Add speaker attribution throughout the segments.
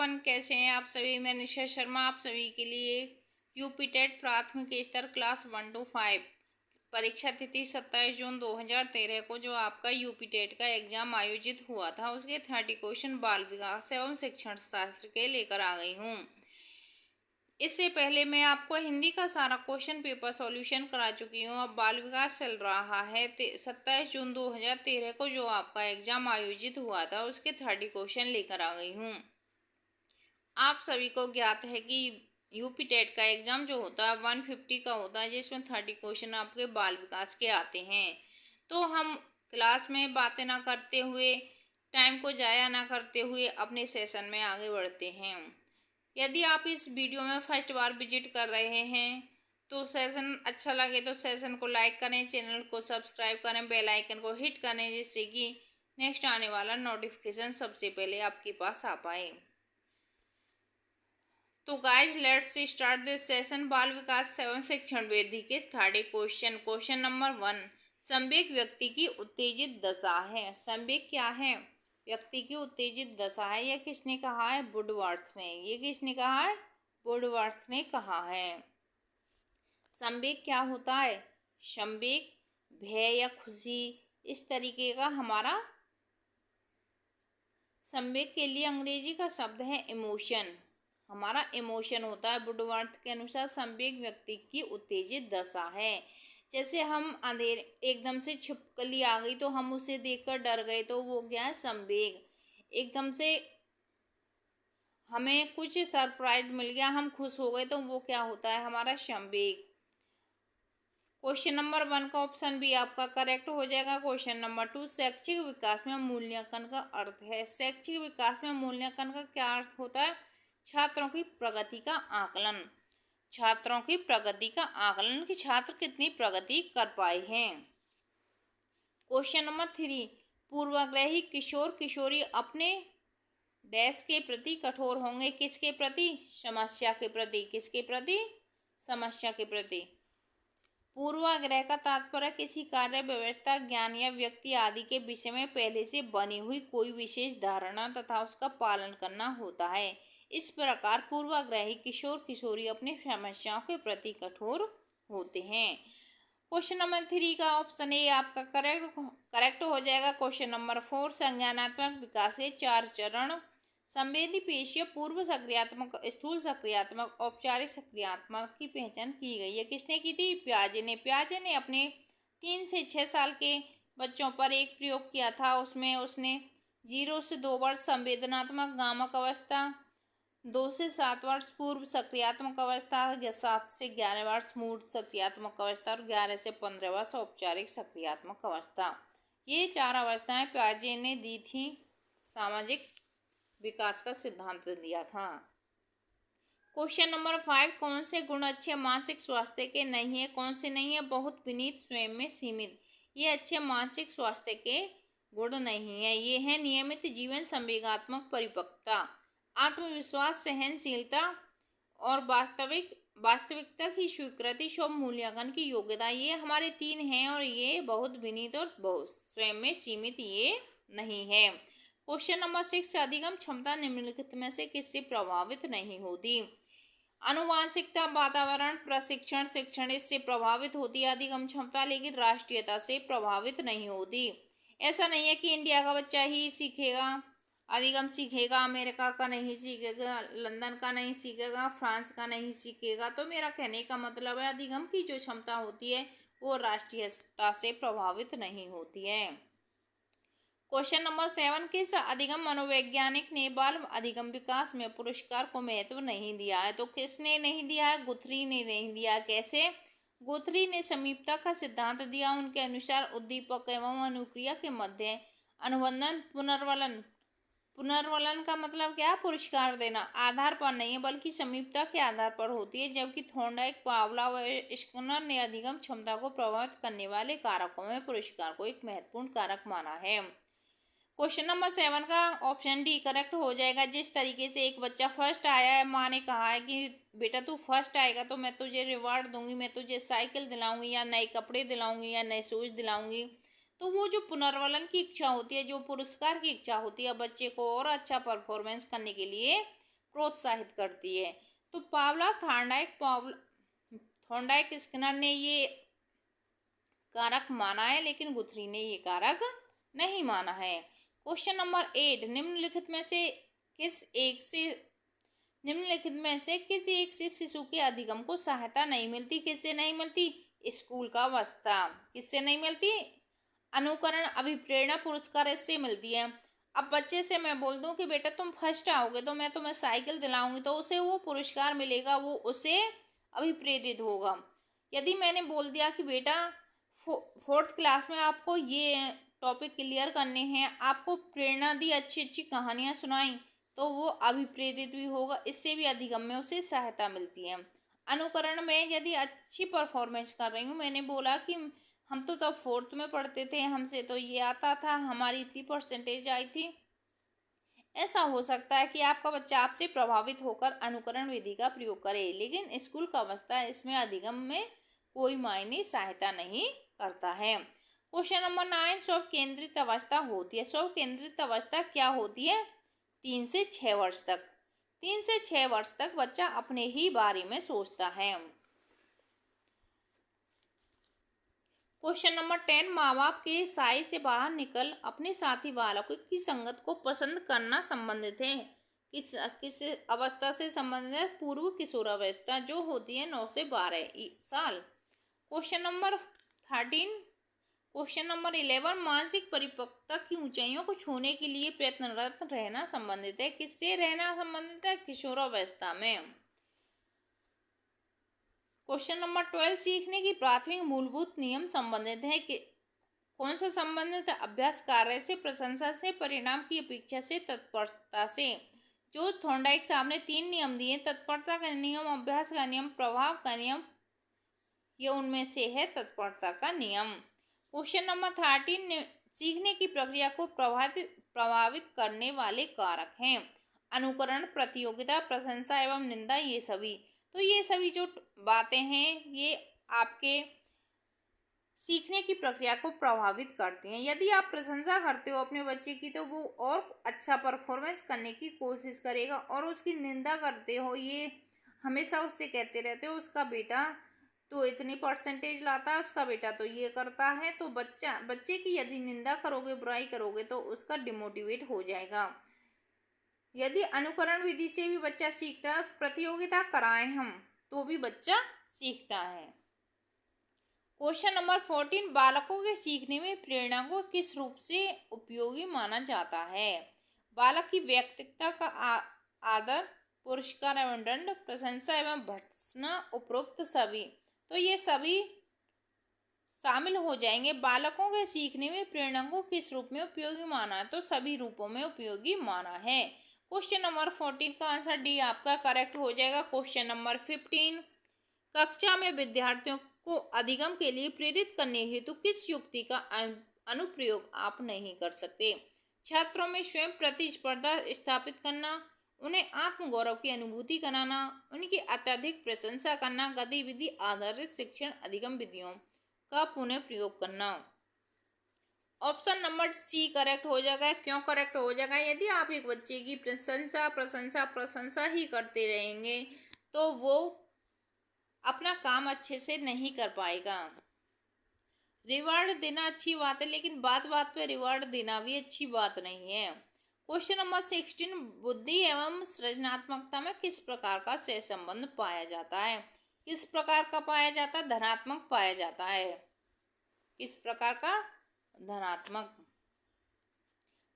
Speaker 1: Everyone, कैसे हैं आप सभी। मैं निशा शर्मा आप सभी के लिए यूपी टेट प्राथमिक स्तर क्लास 1 to 5 परीक्षा तिथि 27 जून 2013 को जो आपका यूपी टेट का एग्जाम आयोजित हुआ था उसके 30 क्वेश्चन बाल विकास एवं शिक्षण शास्त्र के लेकर आ गई हूँ। इससे पहले मैं आपको हिंदी का सारा क्वेश्चन पेपर सॉल्यूशन करा चुकी हूँ। अब बाल विकास चल रहा है 27 जून 2013 को जो आपका एग्जाम आयोजित हुआ था उसके 30 क्वेश्चन लेकर आ गई हूँ। आप सभी को ज्ञात है कि यूपी टेट का एग्जाम जो होता है 150 का होता है, जिसमें 30 क्वेश्चन आपके बाल विकास के आते हैं। तो हम क्लास में बातें ना करते हुए, टाइम को ज़ाया ना करते हुए अपने सेशन में आगे बढ़ते हैं। यदि आप इस वीडियो में फर्स्ट बार विजिट कर रहे हैं तो सेशन अच्छा लगे तो सेशन को लाइक करें, चैनल को सब्सक्राइब करें, बेल आइकन को हिट करें, जिससे कि नेक्स्ट आने वाला नोटिफिकेशन सबसे पहले आपके पास आ पाए। तो guys let's start this session. बाल विकास एवं शिक्षण वृद्धि के 30 क्वेश्चन। क्वेश्चन नंबर 1, संवेग व्यक्ति की उत्तेजित दशा है। संवेग क्या है? व्यक्ति की उत्तेजित दशा है। यह किसने कहा है? वुडवर्थ ने। ये किसने कहा है? वुडवर्थ ने कहा है। संवेग क्या होता है? संवेग भय या खुशी, इस तरीके का हमारा संवेग के लिए अंग्रेजी का शब्द है इमोशन। हमारा इमोशन होता है। वुडवर्थ के अनुसार संवेग व्यक्ति की उत्तेजित दशा है। जैसे हम अंधेरे एकदम से छिपकली आ गई तो हम उसे देखकर डर गए, तो वो क्या है? संवेग। एकदम से हमें कुछ सरप्राइज मिल गया, हम खुश हो गए, तो वो क्या होता है? हमारा संवेग। क्वेश्चन नंबर 1 का ऑप्शन बी आपका करेक्ट हो जाएगा। क्वेश्चन नंबर 2, शैक्षिक विकास में मूल्यांकन का अर्थ है। शैक्षिक विकास में मूल्यांकन का क्या अर्थ होता है? छात्रों की प्रगति का आकलन। छात्रों की प्रगति का आकलन कि छात्र कितनी प्रगति कर पाए हैं। क्वेश्चन नंबर 3, पूर्वाग्रही किशोर किशोरी अपने डैश के प्रति कठोर होंगे। किसके प्रति? समस्या के प्रति। किसके प्रति? समस्या के प्रति। पूर्वाग्रह का तात्पर्य किसी कार्य, व्यवस्था, ज्ञान या व्यक्ति आदि के विषय में पहले से बनी हुई कोई विशेष धारणा तथा उसका पालन करना होता है। इस प्रकार पूर्वाग्रही किशोर किशोरी अपनी समस्याओं के प्रति कठोर होते हैं। क्वेश्चन नंबर 3 का ऑप्शन ए आपका करेक्ट हो जाएगा। क्वेश्चन नंबर 4, संज्ञानात्मक विकास के 4 चरण। संवेदी पेशीय पूर्व सक्रियात्मक, स्थूल सक्रियात्मक, औपचारिक सक्रियात्मक की पहचान की गई है। किसने की थी? पियाजे ने। पियाजे ने अपने 3 से 6 साल के बच्चों पर एक प्रयोग किया था। उसमें उसने 0 से 2 वर्ष संवेदनात्मक गामक अवस्था, 2 से 7 वर्ष पूर्व सक्रियात्मक अवस्था, 7 से 11 वर्ष मूर्त सक्रियात्मक अवस्था और 11 से 15 वर्ष औपचारिक सक्रियात्मक अवस्था, ये 4 अवस्थाएं पियाजे ने दी थी। सामाजिक विकास का सिद्धांत दिया था। क्वेश्चन नंबर 5, कौन से गुण अच्छे मानसिक स्वास्थ्य के नहीं है? कौन से नहीं है? बहुत विनीत, स्वयं में सीमित, ये अच्छे मानसिक स्वास्थ्य के गुण नहीं है। ये है नियमित जीवन, संवेगात्मक परिपक्वता, आत्मविश्वास, सहनशीलता और वास्तविकता की स्वीकृति, स्व मूल्यांकन की योग्यता। ये हमारे 3 हैं और ये बहुत विनीत और बहुत स्वयं में सीमित ये नहीं है। क्वेश्चन नंबर 6, अधिगम क्षमता निम्नलिखित में से किससे प्रभावित नहीं होती? आनुवांशिकता, वातावरण, प्रशिक्षण, शिक्षण, इससे प्रभावित होती है अधिगम क्षमता, लेकिन राष्ट्रीयता से प्रभावित नहीं होती। ऐसा नहीं है कि इंडिया का बच्चा ही सीखेगा, अधिगम सीखेगा, अमेरिका का नहीं सीखेगा, लंदन का नहीं सीखेगा, फ्रांस का नहीं सीखेगा। तो मेरा कहने का मतलब है अधिगम की जो क्षमता होती है वो राष्ट्रीयता से प्रभावित नहीं होती है। क्वेश्चन नंबर 7, किस अधिगम मनोवैज्ञानिक ने बाल अधिगम विकास में पुरस्कार को महत्व नहीं दिया है? तो किसने नहीं दिया है? गुथरी ने नहीं दिया। कैसे? गुथरी ने समीपता का सिद्धांत दिया। उनके अनुसार उद्दीपक एवं अनुक्रिया के मध्य अनुबंधन पुनर्वलन का मतलब क्या? पुरस्कार देना आधार पर नहीं है बल्कि समीपता के आधार पर होती है। जबकि थॉर्नडाइक, पावला व स्किनर ने अधिगम क्षमता को प्रभावित करने वाले कारकों में पुरस्कार को एक महत्वपूर्ण कारक माना है। क्वेश्चन नंबर 7 का ऑप्शन डी करेक्ट हो जाएगा। जिस तरीके से एक बच्चा फर्स्ट आया है, माँ ने कहा है कि बेटा तू फर्स्ट आएगा तो मैं तुझे रिवार्ड दूंगी, मैं तुझे साइकिल दिलाऊंगी या नए कपड़े दिलाऊंगी या नए शूज दिलाऊंगी। तो वो जो पुनर्वलन की इच्छा होती है, जो पुरस्कार की इच्छा होती है, बच्चे को और अच्छा परफॉर्मेंस करने के लिए प्रोत्साहित करती है। तो पावलोव, थॉर्नडाइक, स्किनर ने ये कारक माना है, लेकिन गुथरी ने ये कारक नहीं माना है। क्वेश्चन नंबर 8, निम्नलिखित में से किसी एक से शिशु के अधिगम को सहायता नहीं मिलती। किससे नहीं मिलती? स्कूल का अवस्था। किससे नहीं मिलती? अनुकरण, अभिप्रेरणा, पुरस्कार इससे मिलती है। अब बच्चे से मैं बोल दूं कि बेटा तुम फर्स्ट आओगे तो मैं तुम्हें साइकिल दिलाऊंगी, तो उसे वो पुरस्कार मिलेगा, वो उसे अभिप्रेरित होगा। यदि मैंने बोल दिया कि बेटा 4th क्लास में आपको ये टॉपिक क्लियर करने हैं, आपको प्रेरणा दी, अच्छी अच्छी कहानियाँ सुनाई, तो वो अभिप्रेरित भी होगा, इससे भी अधिगम में उसे सहायता मिलती है। अनुकरण में यदि अच्छी परफॉर्मेंस कर रही हूँ, मैंने बोला कि हम तो तब 4th में पढ़ते थे, हमसे तो ये आता था, हमारी इतनी परसेंटेज आई थी। ऐसा हो सकता है कि आपका बच्चा आपसे प्रभावित होकर अनुकरण विधि का प्रयोग करे, लेकिन स्कूल का अवस्था इसमें अधिगम में कोई मायने सहायता नहीं करता है। क्वेश्चन नंबर 9, स्व केंद्रित अवस्था होती है। स्व केंद्रित अवस्था क्या होती है? 3 से 6 वर्ष तक। 3 से 6 वर्ष तक बच्चा अपने ही बारे में सोचता है। क्वेश्चन नंबर 10, माँ बाप के साए से बाहर निकल अपने साथी बालकों की संगत को पसंद करना संबंधित है। किस अवस्था से संबंधित है? पूर्व किशोरावस्था, जो होती है 9 से 12 साल। क्वेश्चन नंबर 11, मानसिक परिपक्वता की ऊंचाइयों को छूने के लिए प्रयत्नरत रहना संबंधित है। किससे रहना संबंधित है? किशोरावस्था में। क्वेश्चन नंबर 12, सीखने की प्राथमिक मूलभूत नियम संबंधित है कि कौन सा संबंधित है? अभ्यास, कार्य से, प्रशंसा से, परिणाम की अपेक्षा से, तत्परता से। जो थॉर्नडाइक साहब ने 3 नियम दिए, तत्परता का नियम, अभ्यास का नियम, प्रभाव का नियम, ये उनमें से है तत्परता का नियम। क्वेश्चन नंबर 13, सीखने की प्रक्रिया को प्रभावित करने वाले कारक हैं। अनुकरण, प्रतियोगिता, प्रशंसा एवं निंदा, ये सभी। तो ये सभी जो बातें हैं, ये आपके सीखने की प्रक्रिया को प्रभावित करती हैं। यदि आप प्रशंसा करते हो अपने बच्चे की, तो वो और अच्छा परफॉर्मेंस करने की कोशिश करेगा, और उसकी निंदा करते हो, ये हमेशा उससे कहते रहते हो उसका बेटा तो इतनी परसेंटेज लाता है, उसका बेटा तो ये करता है, तो बच्चे की यदि निंदा करोगे, बुराई करोगे, तो उसका डिमोटिवेट हो जाएगा। यदि अनुकरण विधि से भी बच्चा सीखता है, प्रतियोगिता कराएं हम, तो भी बच्चा सीखता है। क्वेश्चन नंबर 14, बालकों के सीखने में प्रेरणा को किस रूप से उपयोगी माना जाता है? बालक की व्यक्तित्व का आदर, पुरस्कार एवं दंड, प्रशंसा एवं भर्त्सना, उपरोक्त सभी। तो ये सभी शामिल हो जाएंगे। बालकों के सीखने में प्रेरणा को किस रूप में उपयोगी माना है? तो सभी रूपों में उपयोगी माना है। क्वेश्चन नंबर 14 का आंसर डी आपका करेक्ट हो जाएगा। क्वेश्चन नंबर 15, कक्षा में विद्यार्थियों को अधिगम के लिए प्रेरित करने हेतु किस युक्ति का अनुप्रयोग आप नहीं कर सकते? छात्रों में स्वयं प्रतिस्पर्धा स्थापित करना, उन्हें आत्मगौरव की अनुभूति कराना, उनकी अत्यधिक प्रशंसा करना, गतिविधि आधारित शिक्षण अधिगम विधियों का पुनः प्रयोग करना। ऑप्शन नंबर सी करेक्ट हो जाएगा। क्यों करेक्ट हो जाएगा? यदि आप एक बच्चे की प्रशंसा ही करते रहेंगे, तो वो अपना काम अच्छे से नहीं कर पाएगा। रिवार्ड देना अच्छी बात है, लेकिन बात बात पे रिवार्ड देना भी अच्छी बात नहीं है। क्वेश्चन नंबर 16, बुद्धि एवं सृजनात्मकता में किस प्रकार का सहसंबंध पाया जाता है? किस प्रकार का पाया जाता है? धनात्मक पाया जाता है। किस प्रकार का? धनात्मक।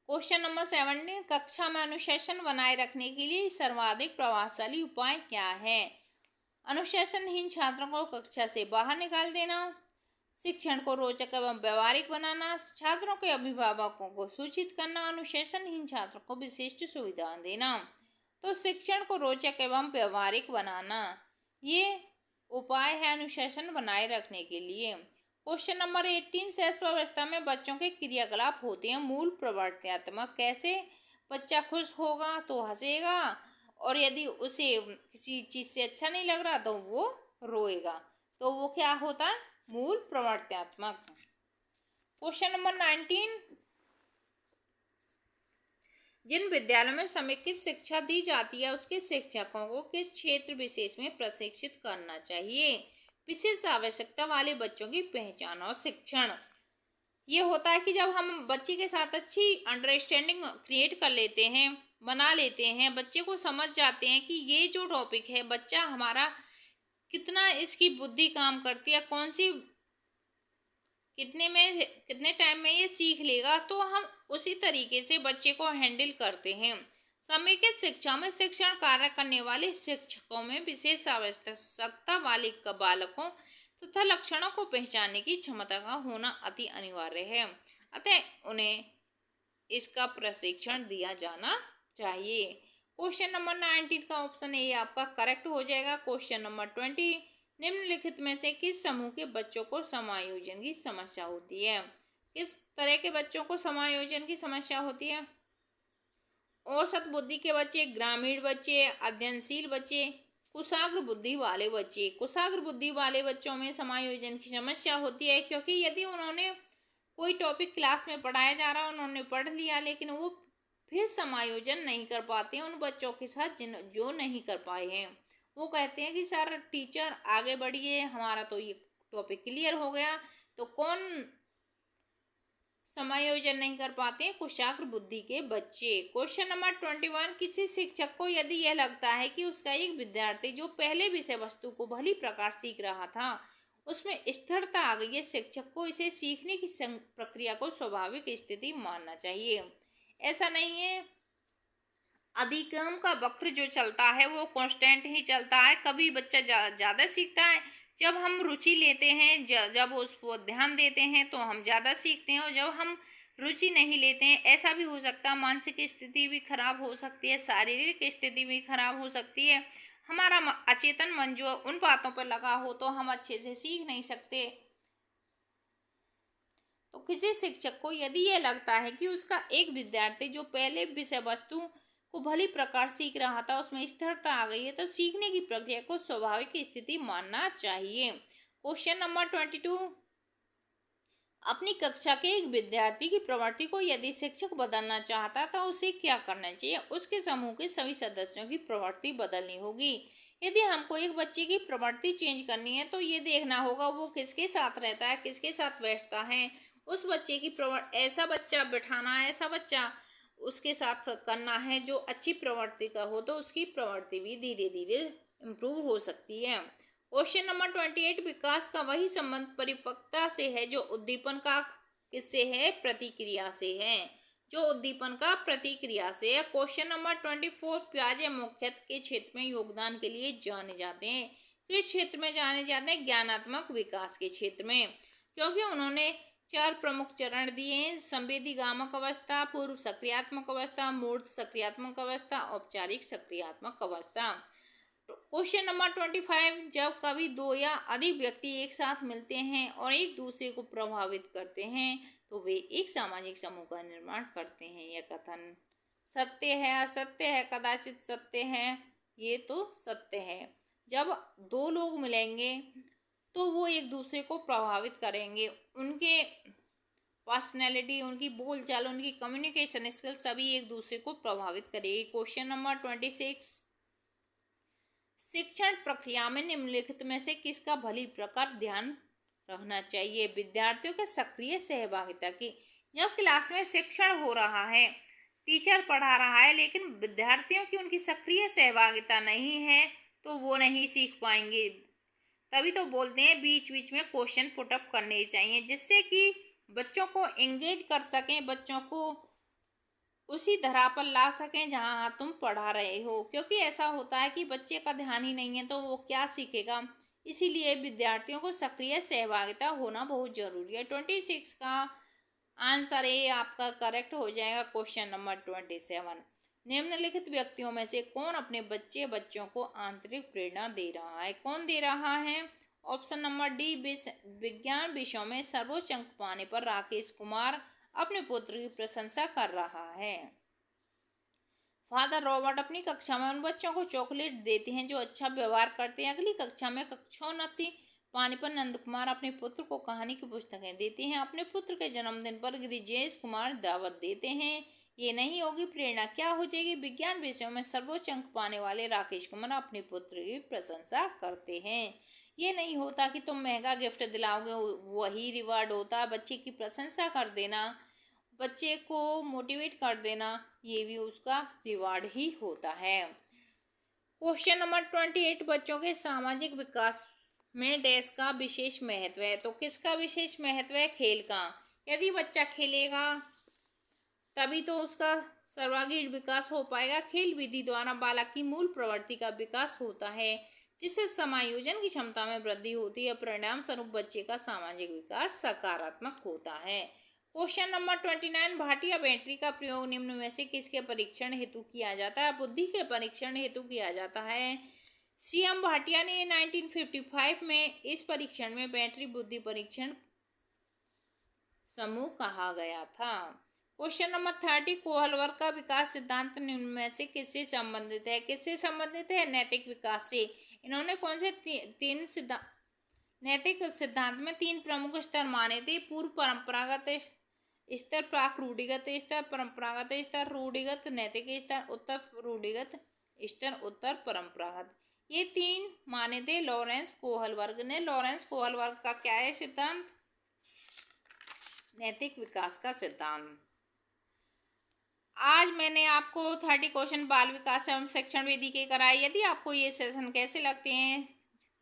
Speaker 1: क्वेश्चन नंबर 17, कक्षा में अनुशासन बनाए रखने के लिए सर्वाधिक प्रभावशाली उपाय क्या है? अनुशासनहीन छात्रों को कक्षा से बाहर निकाल देना, शिक्षण को रोचक एवं व्यवहारिक बनाना, छात्रों के अभिभावकों को सूचित करना, अनुशासनहीन छात्रों को विशिष्ट सुविधा देना। तो शिक्षण को रोचक एवं व्यवहारिक बनाना, ये उपाय है अनुशासन बनाए रखने के लिए। क्वेश्चन नंबर 18, शैशवावस्था में बच्चों के क्रियाकलाप होते हैं मूल प्रवर्तनात्मक। कैसे? बच्चा खुश होगा तो हंसेगा, और यदि उसे किसी चीज से अच्छा नहीं लग रहा तो वो रोएगा। तो वो क्या होता है? मूल प्रवर्तनात्मक। क्वेश्चन नंबर 19, जिन विद्यालयों में समेकित शिक्षा दी जाती है उसके शिक्षकों को किस क्षेत्र विशेष में प्रशिक्षित करना चाहिए। विशेष आवश्यकता वाले बच्चों की पहचान और शिक्षण। ये होता है कि जब हम बच्चे के साथ अच्छी अंडरस्टैंडिंग क्रिएट कर लेते हैं, बना लेते हैं, बच्चे को समझ जाते हैं कि ये जो टॉपिक है बच्चा हमारा कितना इसकी बुद्धि काम करती है, कौन सी कितने टाइम में ये सीख लेगा, तो हम उसी तरीके से बच्चे को हैंडल करते हैं। समेकित शिक्षा में शिक्षण कार्य करने वाले शिक्षकों में विशेष आवश्यकता वाले बालकों तथा लक्षणों को पहचानने की क्षमता का होना अति अनिवार्य है, अतः उन्हें इसका प्रशिक्षण दिया जाना चाहिए। क्वेश्चन नंबर 19 का ऑप्शन ए आपका करेक्ट हो जाएगा। क्वेश्चन नंबर 20, निम्नलिखित में से किस समूह के बच्चों को समायोजन की समस्या होती है। किस तरह के बच्चों को समायोजन की समस्या होती है। औसत बुद्धि के बच्चे, ग्रामीण बच्चे, अध्ययनशील बच्चे, कुशाग्र बुद्धि वाले बच्चे। कुशाग्र बुद्धि वाले बच्चों में समायोजन की समस्या होती है क्योंकि यदि उन्होंने कोई टॉपिक क्लास में पढ़ाया जा रहा है, उन्होंने पढ़ लिया, लेकिन वो फिर समायोजन नहीं कर पाते हैं उन बच्चों के साथ जो नहीं कर पाए हैं। वो कहते हैं कि सर टीचर आगे बढ़िए, हमारा तो ये टॉपिक क्लियर हो गया। तो कौन समायोजन नहीं कर पाते हैं? कुशाग्र बुद्धि के बच्चे। क्वेश्चन नंबर 21, किसी शिक्षक को यदि यह लगता है कि उसका एक विद्यार्थी जो पहले विषय वस्तु को भली प्रकार सीख रहा था उसमें स्थिरता आ गई है, शिक्षक को इसे सीखने की प्रक्रिया को स्वाभाविक स्थिति मानना चाहिए। ऐसा नहीं है, अधिगम का वक्र जो चलता है वो कांस्टेंट ही चलता है। कभी बच्चा ज़्यादा सीखता है, जब हम रुचि लेते हैं, जब उस पर ध्यान देते हैं तो हम ज़्यादा सीखते हैं, और जब हम रुचि नहीं लेते हैं, ऐसा भी हो सकता है मानसिक स्थिति भी खराब हो सकती है, शारीरिक स्थिति भी खराब हो सकती है, हमारा अचेतन मन जो उन बातों पर लगा हो तो हम अच्छे से सीख नहीं सकते। तो किसी शिक्षक को यदि यह लगता है कि उसका एक विद्यार्थी जो पहले विषय वस्तु को भली प्रकार सीख रहा था उसमें स्थिरता आ गई है, तो सीखने की प्रक्रिया को स्वाभाविक स्थिति मानना चाहिए। क्वेश्चन नंबर 22, अपनी कक्षा के एक विद्यार्थी की प्रवृत्ति को यदि शिक्षक बदलना चाहता तो उसे क्या करना चाहिए। उसके समूह के सभी सदस्यों की प्रवृत्ति बदलनी होगी। यदि हमको एक बच्चे की प्रवृत्ति चेंज करनी है तो ये देखना होगा वो किसके साथ रहता है, किसके साथ बैठता है, उस बच्चे की ऐसा बच्चा बिठाना है, ऐसा बच्चा उसके साथ करना है जो अच्छी प्रवृत्ति का हो, तो उसकी प्रवृत्ति भी धीरे धीरे इम्प्रूव हो सकती है। क्वेश्चन नंबर 28, विकास का वही संबंध परिपक्वता से है जो उद्दीपन का किससे है, प्रतिक्रिया से है, जो उद्दीपन का प्रतिक्रिया से है। क्वेश्चन नंबर 24, पियाजे मुख्यतः के क्षेत्र में योगदान के लिए जाने जाते हैं। किस क्षेत्र में जाने जाते हैं? ज्ञानात्मक विकास के क्षेत्र में, क्योंकि उन्होंने 4 प्रमुख चरण दिए हैं: संवेदीगामक अवस्था, पूर्व सक्रियात्मक अवस्था, मूर्त सक्रियात्मक अवस्था, औपचारिक सक्रियात्मक अवस्था। क्वेश्चन नंबर 25, जब कभी 2 या अधिक व्यक्ति एक साथ मिलते हैं और एक दूसरे को प्रभावित करते हैं तो वे एक सामाजिक समूह का निर्माण करते हैं। यह कथन सत्य है, असत्य है? कदाचित सत्य है, ये तो सत्य है। जब 2 लोग मिलेंगे तो वो एक दूसरे को प्रभावित करेंगे, उनके पर्सनैलिटी, उनकी बोलचाल, उनकी कम्युनिकेशन स्किल सभी एक दूसरे को प्रभावित करेगी। क्वेश्चन नंबर 26, शिक्षण प्रक्रिया में निम्नलिखित में से किसका भली प्रकार ध्यान रखना चाहिए? विद्यार्थियों के सक्रिय सहभागिता की। जब क्लास में शिक्षण हो रहा है, टीचर पढ़ा रहा है, लेकिन विद्यार्थियों की उनकी सक्रिय सहभागिता नहीं है तो वो नहीं सीख पाएंगे। तभी तो बोलते हैं बीच बीच में क्वेश्चन पुटअप करने चाहिए, जिससे कि बच्चों को एंगेज कर सकें, बच्चों को उसी धरा पर ला सकें जहाँ तुम पढ़ा रहे हो। क्योंकि ऐसा होता है कि बच्चे का ध्यान ही नहीं है तो वो क्या सीखेगा। इसीलिए विद्यार्थियों को सक्रिय सहभागिता होना बहुत जरूरी है। 26 का आंसर ए आपका करेक्ट हो जाएगा। क्वेश्चन नंबर 27, निम्नलिखित व्यक्तियों में से कौन अपने बच्चों को आंतरिक प्रेरणा दे रहा है? कौन दे रहा है? ऑप्शन नंबर डी, विज्ञान विषयों में सर्वोच्च अंक पाने पर राकेश कुमार अपने पुत्र की प्रशंसा कर रहा है। फादर रॉबर्ट अपनी कक्षा में उन बच्चों को चॉकलेट देते हैं जो अच्छा व्यवहार करते हैं। अगली कक्षा में कक्षोन्नति पाने पर नंद कुमार अपने पुत्र को कहानी की पुस्तकें देते हैं। अपने पुत्र के जन्मदिन पर गिरिजेश कुमार दावत देते हैं। ये नहीं होगी प्रेरणा क्या हो जाएगी। विज्ञान विषयों में सर्वोच्च अंक पाने वाले राकेश कुमार अपने पुत्र की प्रशंसा करते हैं। ये नहीं होता कि तुम महंगा गिफ्ट दिलाओगे वही रिवार्ड होता है। बच्चे की प्रशंसा कर देना, बच्चे को मोटिवेट कर देना, ये भी उसका रिवार्ड ही होता है। क्वेश्चन नंबर 28, बच्चों के सामाजिक विकास में डैश का विशेष महत्व है। तो किसका विशेष महत्व है? खेल का। यदि बच्चा खेलेगा तभी तो उसका सर्वांगीण विकास हो पाएगा। खेल विधि द्वारा बालक की मूल प्रवृत्ति का विकास होता है, जिससे समायोजन की क्षमता में वृद्धि होती है। परिणाम स्वरूप बच्चे का सामाजिक विकास सकारात्मक होता है। क्वेश्चन नंबर 29, भाटिया बैटरी का प्रयोग निम्न में से किसके परीक्षण हेतु किया जाता है? बुद्धि के परीक्षण हेतु किया जाता है। सीएम भाटिया ने 1955 में इस परीक्षण में बैटरी बुद्धि परीक्षण समूह कहा गया था। क्वेश्चन नंबर 30, कोहलवर का विकास सिद्धांत निम्न में से किससे संबंधित है? किससे संबंधित है? नैतिक विकास से। इन्होंने कौन से तीन सिद्धांत, नैतिक सिद्धांत में 3 प्रमुख स्तर माने थे? पूर्व परंपरागत स्तर, प्राक रूढ़िगत स्तर, परंपरागत स्तर, रूढ़िगत नैतिक स्तर, उत्तर रूढ़िगत स्तर, उत्तर परंपरागत। ये 3 माने थे लॉरेंस कोहलवर्ग ने। लॉरेंस कोहलवर्ग का क्या है सिद्धांत? नैतिक विकास का सिद्धांत। आज मैंने आपको 30 क्वेश्चन बाल विकास एवं शिक्षण विधि के कराए। यदि आपको ये सेशन कैसे लगते हैं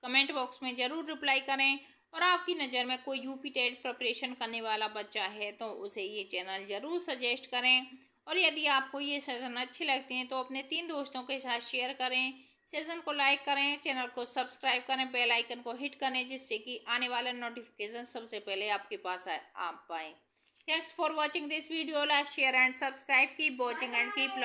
Speaker 1: कमेंट बॉक्स में ज़रूर रिप्लाई करें। और आपकी नज़र में कोई यूपी टेट प्रिपरेशन करने वाला बच्चा है तो उसे ये चैनल ज़रूर सजेस्ट करें। और यदि आपको ये सेशन अच्छे लगते हैं तो अपने 3 दोस्तों के साथ शेयर करें, सेशन को लाइक करें, चैनल को सब्सक्राइब करें, बेल आइकन को हिट करें, जिससे कि आने वाले नोटिफिकेशन सबसे पहले आपके पास आ पाएँ। Thanks for watching this video. Like, share and subscribe. Keep watching and keep learning.